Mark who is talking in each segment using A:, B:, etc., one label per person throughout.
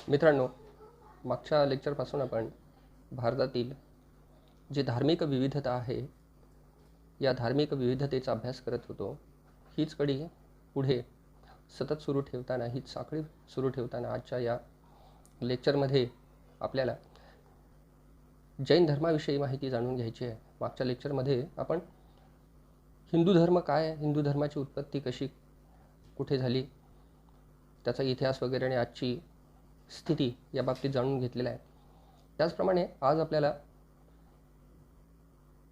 A: मित्रांनो, मागच्या लेक्चरपासून आपण भारतातील जी धार्मिक विविधता आहे, या धार्मिक विविधतेचा अभ्यास करत होतो. हीच कडी पुढे सतत सुरू ठेवताना, हीच साखळी सुरू ठेवताना आजच्या या लेक्चरमध्ये आपल्याला जैन धर्माविषयी माहिती जाणून घ्यायची आहे. मागच्या लेक्चरमध्ये आपण हिंदू धर्म काय, हिंदू धर्माची उत्पत्ती कशी, कुठे झाली, त्याचा इतिहास वगैरे आणि आजची स्थिती या बाबतीत जाणून घेतलेला आहे. त्याचप्रमाणे आज आपल्याला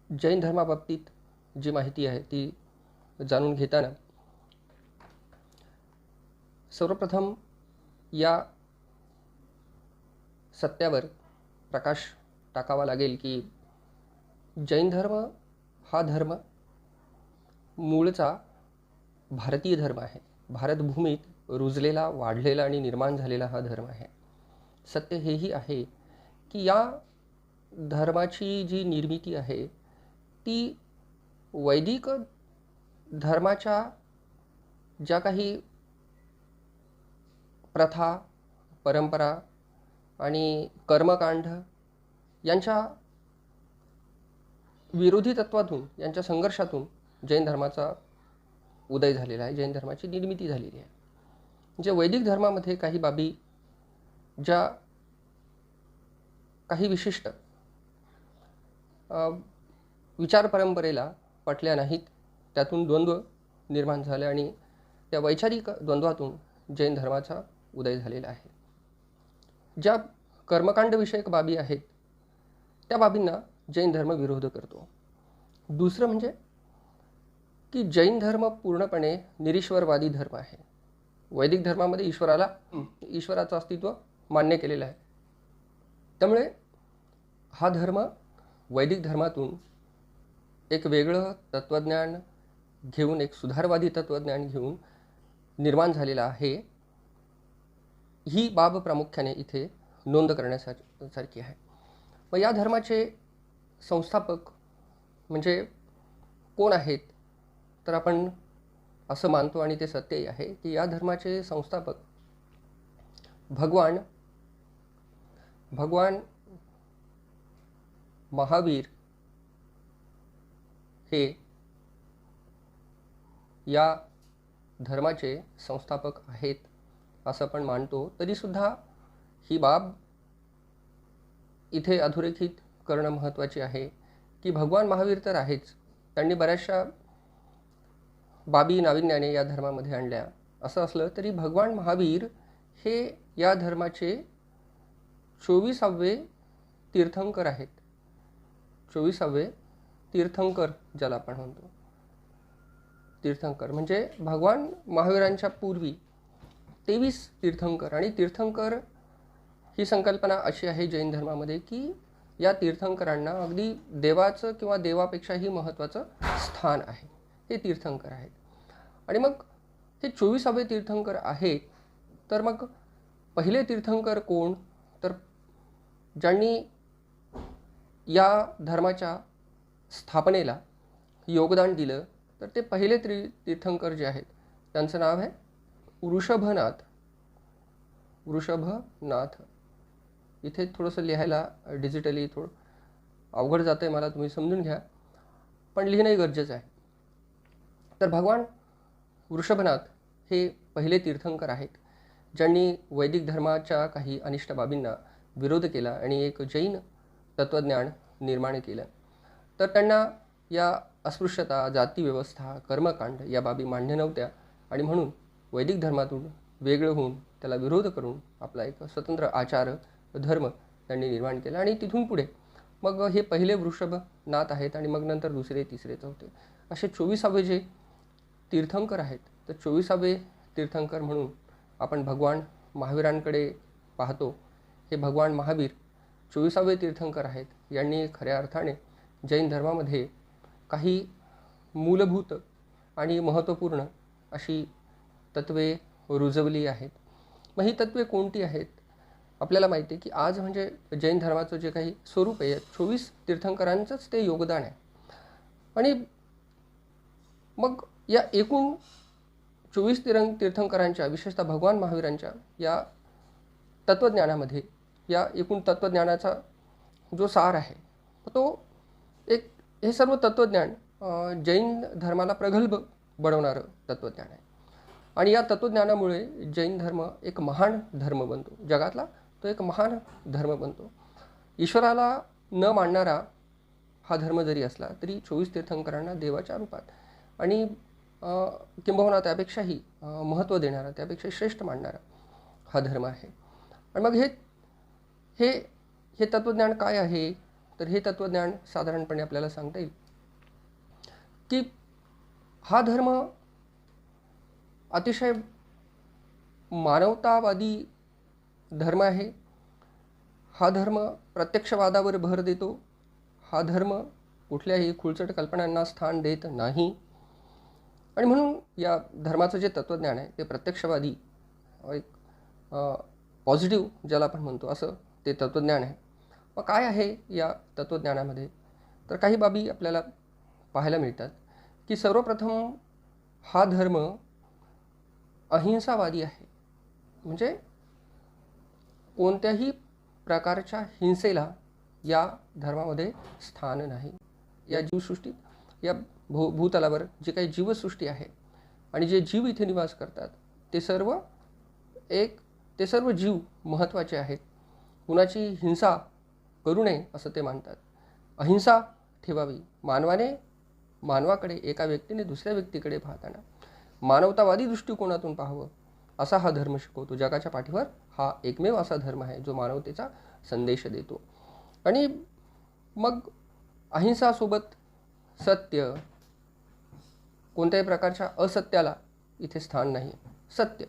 A: जैन धर्माबाबतीत जी माहिती आहे ती जाणून घेताना सर्वप्रथम या सत्यावर प्रकाश टाकावा लागेल की जैन धर्म हा धर्म मूळचा भारतीय धर्म आहे. भारतभूमीत रुजलेला, वाढलेला आणि निर्माण झालेला हा धर्म आहे. सत्य हेही आहे की या धर्माची जी निर्मिती आहे ती वैदिक धर्माच्या ज्या काही प्रथा, परंपरा आणि कर्मकांड यांच्या विरोधी तत्वातून, यांच्या संघर्षातून जैन धर्माचा उदय झालेला आहे, जैन धर्माची निर्मिती झालेली आहे. म्हणजे वैदिक धर्मामध्ये काही बाबी ज्या काही विशिष्ट विचार परंपरेला पटल्या नाहीत, त्यातून द्वंद्व निर्माण झाले आणि त्या वैचारिक द्वंद्वातून जैन धर्माचा उदय झालेला आहे. ज्या कर्मकांडविषयक बाबी आहेत त्या बाबींना जैन धर्म विरोध करतो. दुसरं म्हणजे की जैन धर्म पूर्णपणे निरीश्वरवादी धर्म आहे. वैदिक धर्मामध्ये ईश्वराचं अस्तित्व मान्य केलेलं आहे. त्यामुळे हा धर्म वैदिक धर्मातून एक वेगळं तत्त्वज्ञान घेऊन, एक सुधारवादी तत्त्वज्ञान घेऊन निर्माण झालेला आहे. ही बाब प्रामुख्याने इथे नोंद करण्यासारखी आहे. व या धर्माचे संस्थापक म्हणजे कोण आहेत, तर आपण असं मानतो आणि ते सत्यही आहे की या धर्माचे संस्थापक भगवान महावीर हे या धर्माचे संस्थापक आहेत असं आपण मानतो. तरीसुद्धा ही बाब इथे अधोरेखित करणं महत्त्वाचे आहे की भगवान महावीर तर आहेच, त्यांनी बऱ्याचशा बाबी नाविन्याने या धर्मामध्ये आणल्या. असं असलं तरी भगवान महावीर हे या धर्माचे 24वे तीर्थंकर आहेत. 24वे तीर्थंकर ज्याला आपण म्हणतो, तीर्थंकर म्हणजे भगवान महावीरांच्या पूर्वी 23 तीर्थंकर. आणि तीर्थंकर ही संकल्पना अशी आहे जैन धर्मामध्ये की या तीर्थंकरांना अगदी देवाचं किंवा देवापेक्षाही महत्त्वाचं स्थान आहे. हे तीर्थंकर आहेत. आणि मग हे 24वे तीर्थंकर आहेत, तर मग पहिले तीर्थंकर कोण, तर ज्यांनी या धर्माच्या स्थापनेला योगदान दिलं, तर ते पहिले तीर्थंकर जे आहेत त्यांचं नाव आहे वृषभनाथ. वृषभनाथ. इथे थोडंसं लिहायला डिजिटली थोडं अवघड जातं आहे मला, तुम्ही समजून घ्या, पण लिहिणंही गरजेचं आहे. तर भगवान वृषभनाथ हे पहिले तीर्थंकर आहेत ज्यांनी वैदिक धर्माच्या काही अनिष्ट बाबींना विरोध केला आणि एक जैन तत्त्वज्ञान निर्माण केलं. तर त्यांना या अस्पृश्यता, जातीव्यवस्था, कर्मकांड या बाबी मान्य नव्हत्या आणि म्हणून वैदिक धर्मातून वेगळं होऊन त्याला विरोध करून आपला एक स्वतंत्र आचार धर्म त्यांनी निर्माण केला. आणि तिथून पुढे मग हे पहिले वृषभनाथ आहेत आणि मग नंतर दुसरे, तिसरे, चौथे असे 24वे जे तीर्थंकर आहेत. तर 24वे तीर्थंकर म्हणून आपण भगवान महावीरांकडे पाहतो. हे भगवान महावीर 24वे तीर्थंकर आहेत. यांनी खऱ्या अर्थाने जैन धर्मामध्ये काही मूलभूत आणि महत्त्वपूर्ण अशी तत्त्वे रुजवली आहेत. मग ही तत्त्वे कोणती आहेत? आपल्याला माहिती आहे की आज म्हणजे जैन धर्माचं जे काही स्वरूप आहे 24 तीर्थंकरांचंच ते योगदान आहे. आणि मग या एकूण 24 तीर्थंकरांच्या, विशेषतः भगवान महावीरांच्या या तत्त्वज्ञानामध्ये, या एकूण तत्त्वज्ञानाचा जो सार आहे तो एक, हे सर्व तत्त्वज्ञान जैन धर्माला प्रगल्भ बनवणारं तत्त्वज्ञान आहे. आणि या तत्त्वज्ञानामुळे जैन धर्म एक महान धर्म बनतो, जगातला तो एक महान धर्म बनतो. ईश्वराला न मानणारा हा धर्म जरी असला तरी 24 तीर्थंकरांना देवाच्या रूपात आणि किंबहुना त्यापेक्षाही महत्त्व देणारा, त्यापेक्षा श्रेष्ठ मानणारा हा धर्म आहे. आणि मग हे तत्त्वज्ञान काय आहे? तर हे तत्त्वज्ञान साधारणपणे आपल्याला सांगता येईल की हा धर्म अतिशय मानवतावादी धर्म आहे. हा धर्म प्रत्यक्षवादावर भर देतो. हा धर्म कुठल्याही खुळचट कल्पनांना स्थान देत नाही. आणि म्हणून या धर्माचं जे तत्त्वज्ञान आहे ते प्रत्यक्षवादी, एक पॉझिटिव्ह ज्याला आपण म्हणतो असं ते तत्त्वज्ञान आहे. मग काय आहे या तत्त्वज्ञानामध्ये? तर काही बाबी आपल्याला पाहायला मिळतात की सर्वप्रथम हा धर्म अहिंसावादी आहे. म्हणजे कोणत्याही प्रकारच्या हिंसेला या धर्मामध्ये स्थान नाही. या जीवसृष्टीत, या भूतलावर जी काही जीवसृष्टी आहे आणि जे जीव इथे निवास करतात ते सर्व जीव महत्त्वाचे आहेत. कुणाची हिंसा करू नये असं ते मानतात. अहिंसा ठेवावी. मानवाकडे, एका व्यक्तीने दुसऱ्या व्यक्तीकडे पाहताना मानवतावादी दृष्टिकोनातून पाहावं असा हा धर्म शिकवतो. जगाच्या पाठीवर हा एकमेव असा धर्म आहे जो मानवतेचा संदेश देतो. आणि मग अहिंसासोबत सत्य, कोणत्याही प्रकारच्या असत्याला इथे स्थान नाही. सत्य,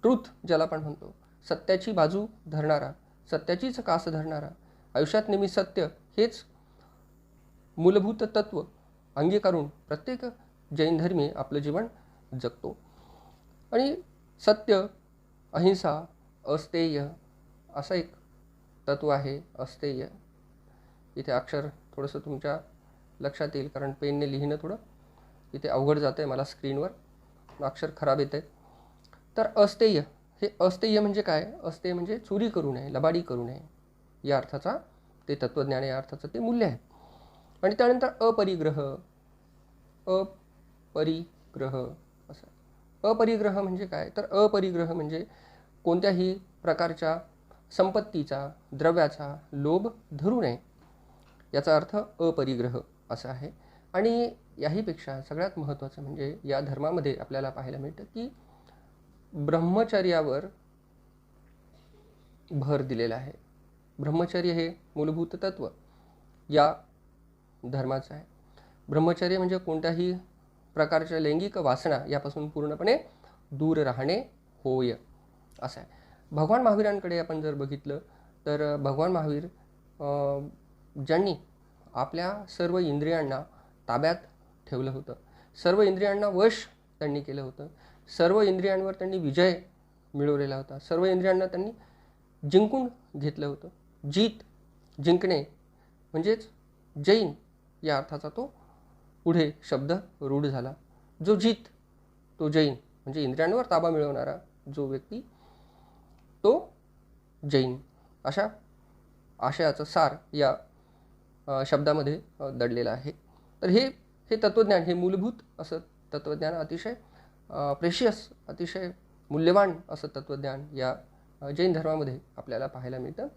A: ट्रूथ ज्याला आपण म्हणतो, सत्याची बाजू धरणारा, सत्याचीच कास धरणारा, आयुष्यात नेहमी सत्य हेच मूलभूत तत्त्व अंगीकारून प्रत्येक जैन धर्मी आपलं जीवन जगतो. आणि सत्य, अहिंसा, अस्तेय असं एक तत्त्व आहे. अस्तेय, इथे अक्षर थोडंसं तुमच्या लक्षात येईल कारण पेनने लिहिणं थोडं इथे अवघड जातं आहे मला स्क्रीनवर, अक्षर खराब येतं आहे. तर अस्तेय, हे अस्तेय म्हणजे काय? अस्तेय म्हणजे चोरी करू नये, लबाडी करू नये या अर्थाचा ते तत्त्वज्ञान, या अर्थाचं ते मूल्य आहे. आणि त्यानंतर अपरिग्रह. अपरिग्रह असं. अपरिग्रह म्हणजे काय? तर अपरिग्रह म्हणजे कोणत्याही प्रकारच्या संपत्तीचा, द्रव्याचा लोभ धरू नये, याचा अर्थ अपरिग्रह असा आहे. आणि याहीपेक्षा सगळ्यात महत्त्वाचं म्हणजे या धर्मामध्ये आपल्याला पाहायला मिळतं की ब्रह्मचर्यावर भर दिलेला आहे. ब्रह्मचर्य हे मूलभूत तत्त्व या धर्माचं आहे. ब्रह्मचर्य म्हणजे कोणत्याही प्रकारच्या लैंगिक वासना यापासून पूर्णपणे दूर राहणे होय असं आहे. भगवान महावीरांकडे आपण जर बघितलं तर भगवान महावीर ज्यांनी आपल्या सर्व इंद्रियांना ताब्यात ठेवलं होतं, सर्व इंद्रियांना वश त्यांनी केलं होतं, सर्व इंद्रियांवर त्यांनी विजय मिळवलेला होता, सर्व इंद्रियांना त्यांनी जिंकून घेतलं होतं. जिंकणे म्हणजेच जैन या अर्थाचा तो पुढे शब्द रूढ झाला. जो तो जैन म्हणजे इंद्रियांवर ताबा मिळवणारा जो व्यक्ती तो जैन, अशा आशयाचं सार या शब्दामध्ये दडलेलं आहे. तर हे तत्त्वज्ञान, हे मूलभूत असं तत्त्वज्ञान, अतिशय प्रेशियस, अतिशय मूल्यवान असं तत्त्वज्ञान या जैन धर्मामध्ये आपल्याला पाहायला मिळतं.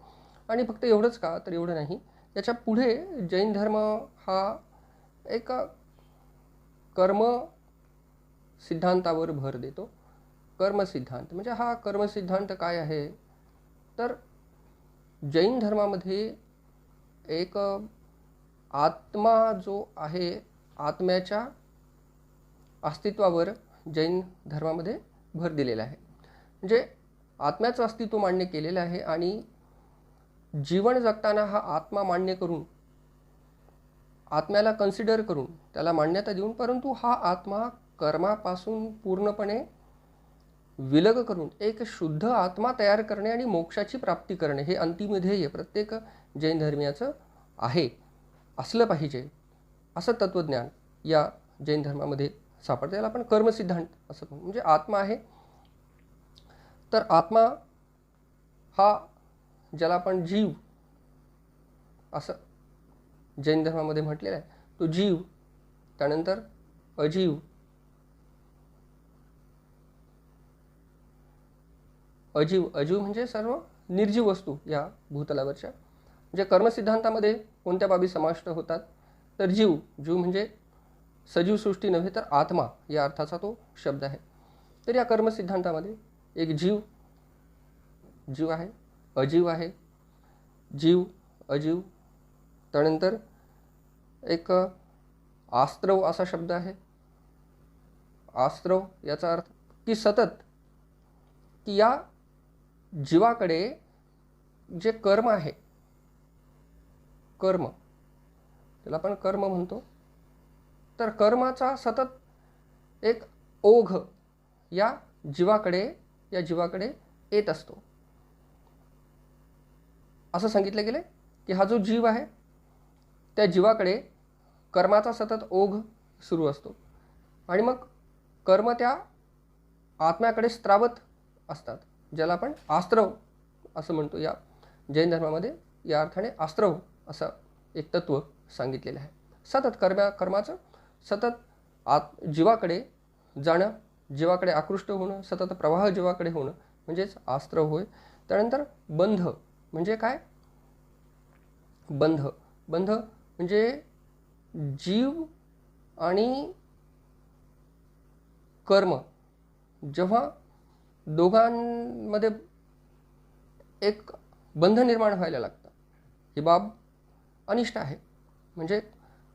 A: आणि फक्त एवढंच का? तर एवढं नाही, याच्या पुढे जैन धर्म हा एक कर्म सिद्धांतावर भर देतो. कर्मसिद्धांत म्हणजे हा कर्मसिद्धांत काय आहे? तर जैन धर्मामध्ये एक आत्मा जो आहे, आत्म्याच्या अस्तित्वावर जैन धर्मामध्ये भर दिलेला आहे. म्हणजे आत्म्याचं अस्तित्व मान्य केलेलं आहे आणि जीवन जगताना हा आत्मा मान्य करून, आत्म्याला कन्सिडर करून, त्याला मान्यता देऊन, परंतु हा आत्मा कर्मापासून पूर्णपणे विलग करून एक शुद्ध आत्मा तयार करणे आणि मोक्षाची प्राप्ती करणे हे अंतिम ध्येय प्रत्येक जैन धर्मियाचं आहे, असलं पाहिजे असं तत्त्वज्ञान या जैन धर्मामध्ये सापडतं. याला आपण कर्मसिद्धांत असं म्हणू. म्हणजे आत्मा आहे तर आत्मा हा ज्याला आपण जीव असं जैन धर्मामध्ये म्हटलेला आहे, तो जीव, त्यानंतर अजीव, अजीव म्हणजे सर्व निर्जीव वस्तू या भूतलावरच्या. म्हणजे कर्मसिद्धांतामध्ये कोणत्या बाबी समाविष्ट होतात, तर जीव म्हणजे सजीव सृष्टी नव्हे तर आत्मा या अर्थाचा तो शब्द आहे. तर या कर्मसिद्धांतामध्ये एक जीव आहे, अजीव आहे, जीव, अजीव, त्यानंतर एक आस्त्रव असा शब्द आहे. आस्त्रव याचा अर्थ की सतत, की या जीवाकडे जे कर्म आहे, कर्म त्याला आपण कर्म म्हणतो, तर कर्माचा सतत एक ओघ या जीवाकडे येत असतो. असं सांगितलं गेलं की हा जो जीव आहे त्या जीवाकडे कर्माचा सतत ओघ सुरू असतो आणि मग कर्म त्या आत्म्याकडे स्त्रावत असतात, ज्याला आपण आस्त्रव असं म्हणतो. या जैन धर्मामध्ये या अर्थाने आस्त्रव असं एक तत्व सांगितलेलं आहे. सतत कर्माचं सतत जीवाकडे जाणं, जीवाकडे आकृष्ट होणं, सतत प्रवाह जीवाकडे होणं म्हणजेच आस्त्रव होय. त्यानंतर बंध म्हणजे काय, बंध म्हणजे जीव आणि कर्म जेव्हा दोघांमध्ये एक बंध निर्माण व्हायला लागतं, ही बाब अनिष्ट आहे. म्हणजे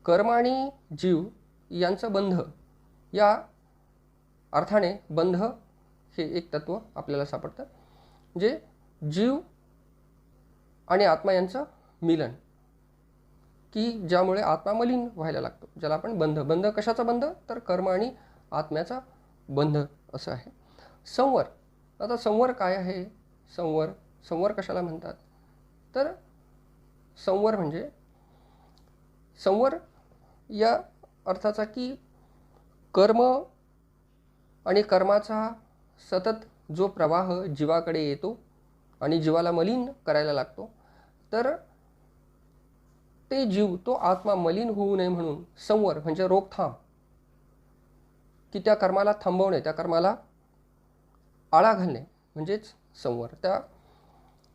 A: कर्म आणि जीव यांचं बंध या अर्थाने बंध हे एक तत्व आपल्याला सापडतं. जे जीव आणि आत्मा यांचं मिलन, की ज्यामुळे आत्मा मलिन व्हायला लागतो, ज्याला आपण बंध कशाचा बंध, तर कर्म आणि आत्म्याचा बंध असं आहे. संवर, आता संवर काय आहे, संवर कशाला म्हणतात, तर संवर म्हणजे संवर या अर्थाचा की कर्म आणि कर्माचा सतत जो प्रवाह जीवाकडे येतो आणि जीवाला मलिन करायला लागतो, तर ते जीव, तो आत्मा मलिन होऊ नये म्हणून संवर म्हणजे रोकथाम, की त्या कर्माला थांबवणे, त्या कर्माला आळा घालणे म्हणजेच संवर. त्या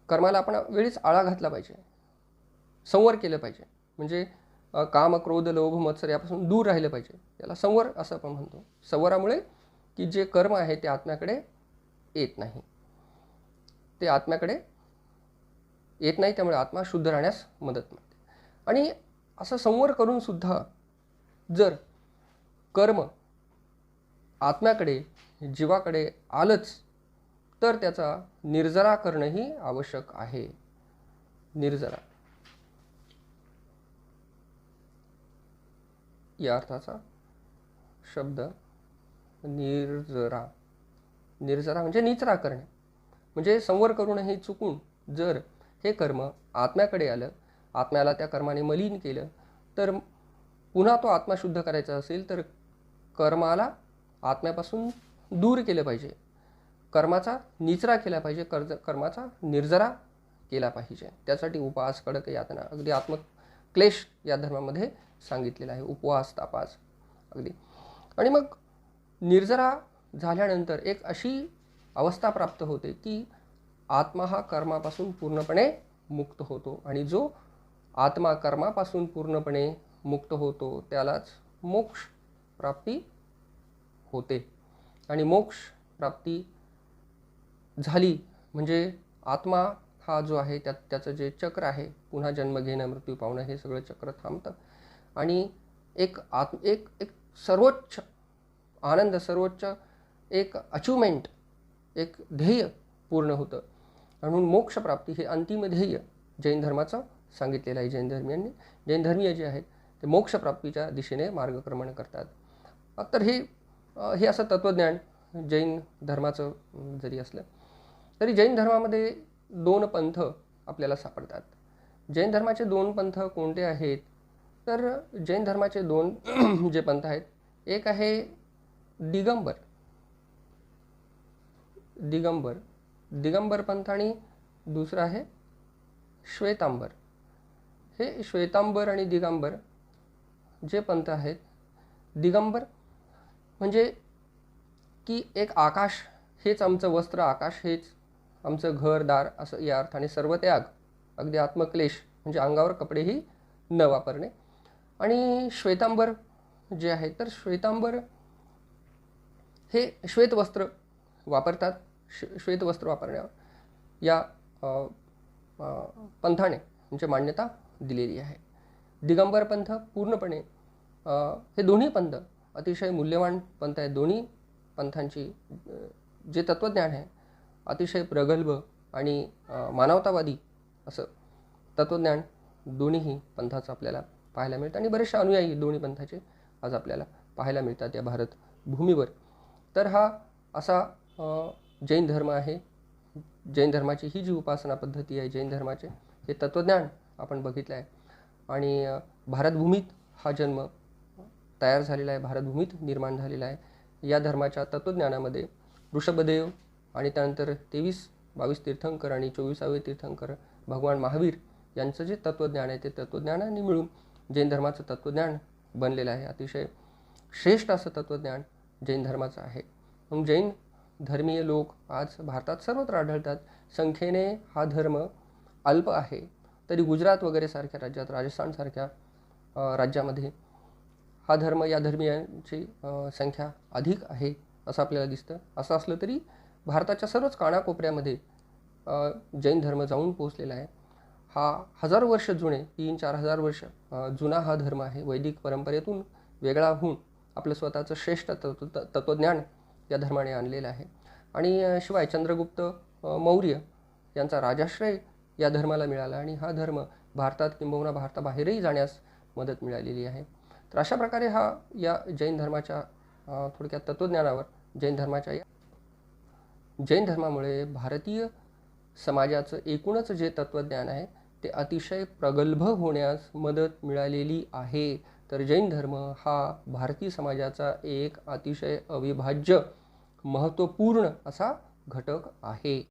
A: कर्माला आपण वेळीच आळा घातला पाहिजे, संवर केलं पाहिजे. म्हणजे काम, क्रोध, लोभ, मत्सर यापासून दूर राहिलं पाहिजे, याला संवर असं आपण म्हणतो. संवरामुळे की जे कर्म आहे ते आत्म्याकडे येत नाही, त्यामुळे आत्मा शुद्ध राहण्यास मदत मिळते. आणि असं संवर करून सुद्धा जर कर्म आत्म्याकडे, जीवाकडे आलंच, तर त्याचा निर्जरा करणंही आवश्यक आहे. निर्जरा या अर्थाचा शब्द निर्जरा म्हणजे निचरा करणे. म्हणजे संवर करूनही चुकून जर हे कर्म आत्म्याकडे आलं, आत्म्याला त्या कर्माने मलिन केलं, तर पुन्हा तो आत्मा शुद्ध करायचा असेल तर कर्माला आत्म्यापासून दूर केलं पाहिजे, कर्माचा निचरा केला पाहिजे, कर्माचा निर्जरा केला पाहिजे. त्यासाठी उपवास, कडक यातना, अगदी आत्मक्लेश या धर्मामध्ये सांगितलेला आहे, उपवास, तापास अगदी. आणि मग निर्जरा झाल्यानंतर एक अशी अवस्था प्राप्त होते की आत्मा हा कर्मापासून पूर्णपणे मुक्त होतो, आणि जो आत्मा कर्मापासून पूर्णपणे मुक्त होतो त्यालाच मोक्ष प्राप्ती होते. आणि मोक्ष प्राप्ती झाली म्हणजे आत्मा हा जो आहे त्याचं जे चक्र आहे, पुन्हा जन्म घेणं, मृत्यू पावणं, हे सगळं चक्र थांबतं आणि एक सर्वोच्च आनंद, सर्वोच्च एक अचिव्हमेंट, एक ध्येय पूर्ण होतं. म्हणून मोक्षप्राप्ती हे अंतिम ध्येय जैन धर्माचं सांगितलेलं आहे. जैन धर्मीय जे आहेत ते मोक्षप्राप्तीच्या दिशेने मार्गक्रमण करतात. तर हे असं तत्त्वज्ञान जैन धर्माचं जरी असलं तरी जैन धर्मामध्ये 2 पंथ आपल्याला सापडतात. जैन धर्माचे 2 पंथ कोणते आहेत, तर जैन धर्माचे 2 जे पंथ आहेत, एक आहे दिगंबर पंथ आणि दुसरं आहे श्वेतांबर. हे श्वेतांबर आणि दिगंबर जे पंथ आहेत, दिगंबर म्हणजे की एक आकाश हेच आमचं वस्त्र, आकाश हेच आमचं घरदार, असं या अर्थाने सर्व त्याग, अगदी आत्मक्लेश म्हणजे अंगावर कपडेही न वापरणे. आणि श्वेतांबर जे आहे, तर श्वेतांबर हे श्वेतवस्त्र वापरतात. श्वेतवस्त्र वापरण्यावर या पंथाने म्हणजे मान्यता दिलेली आहे. दिगंबर पंथ पूर्णपणे हे दोन्ही पंथ अतिशय मूल्यवान पंथ आहेत. दोन्ही पंथांची जे तत्त्वज्ञान आहे अतिशय प्रगल्भ आणि मानवतावादी असं तत्त्वज्ञान दोन्हीही पंथाचं आपल्याला पाहायला मिळतं. आणि बरेचसे अनुयायी दोन्ही पंथाचे आज आपल्याला पाहायला मिळतात या भारत भूमीवर. तर हा असा जैन धर्म आहे. जैन धर्माची ही जी उपासना पद्धती आहे, जैन धर्माचे हे तत्त्वज्ञान आपण बघितलं आहे. आणि भारतभूमीत हा जन्म तयार झालेला आहे, भारतभूमीत निर्माण झालेला आहे. या धर्माच्या तत्त्वज्ञानामध्ये ऋषभदेव आणि त्यानंतर 23-22 तीर्थंकर आणि 24वे तीर्थंकर भगवान महावीर यांचं जे तत्त्वज्ञान आहे ते तत्त्वज्ञानाने मिळून जैन धर्माचं तत्त्वज्ञान बनलेलं आहे. अतिशय श्रेष्ठ असं तत्त्वज्ञान जैन धर्माचं आहे. मग जैन धर्मीय लोक आज भारतात सर्वत्र आढळतात. संख्येने हा धर्म अल्प आहे, तरी गुजरात वगैरे सारख्या राज्यात, राजस्थानसारख्या राज्यामध्ये हा धर्म, या धर्मीयांची संख्या अधिक आहे असं आपल्याला दिसतं. असं असलं तरी भारताच्या सर्वच कानाकोपऱ्यामध्ये जैन धर्म जाऊन पोहोचलेला आहे. हा हजारो वर्ष जुने, 3-4 हजार वर्ष जुना हा धर्म आहे. वैदिक परंपरेतून वेगळा होऊन आपलं स्वतःचं श्रेष्ठ तत्त्वज्ञान या धर्माने आणलेलं आहे. आणि शिवाय चंद्रगुप्त मौर्य यांचा राजाश्रय या धर्माला मिळाला आणि हा धर्म भारतात किंबहुना भारताबाहेरही जाण्यास मदत मिळालेली आहे. तर अशा प्रकारे हा या जैन धर्माच्या थोडक्यात तत्त्वज्ञानावर जैन धर्मामुळे भारतीय समाजाचं एकूणच जे तत्त्वज्ञान आहे ते अतिशय प्रगल्भ होण्यास मदत मिळालेली आहे. तर जैन धर्म हा भारतीय समाजाचा एक अतिशय अविभाज्य महत्त्वपूर्ण असा घटक आहे.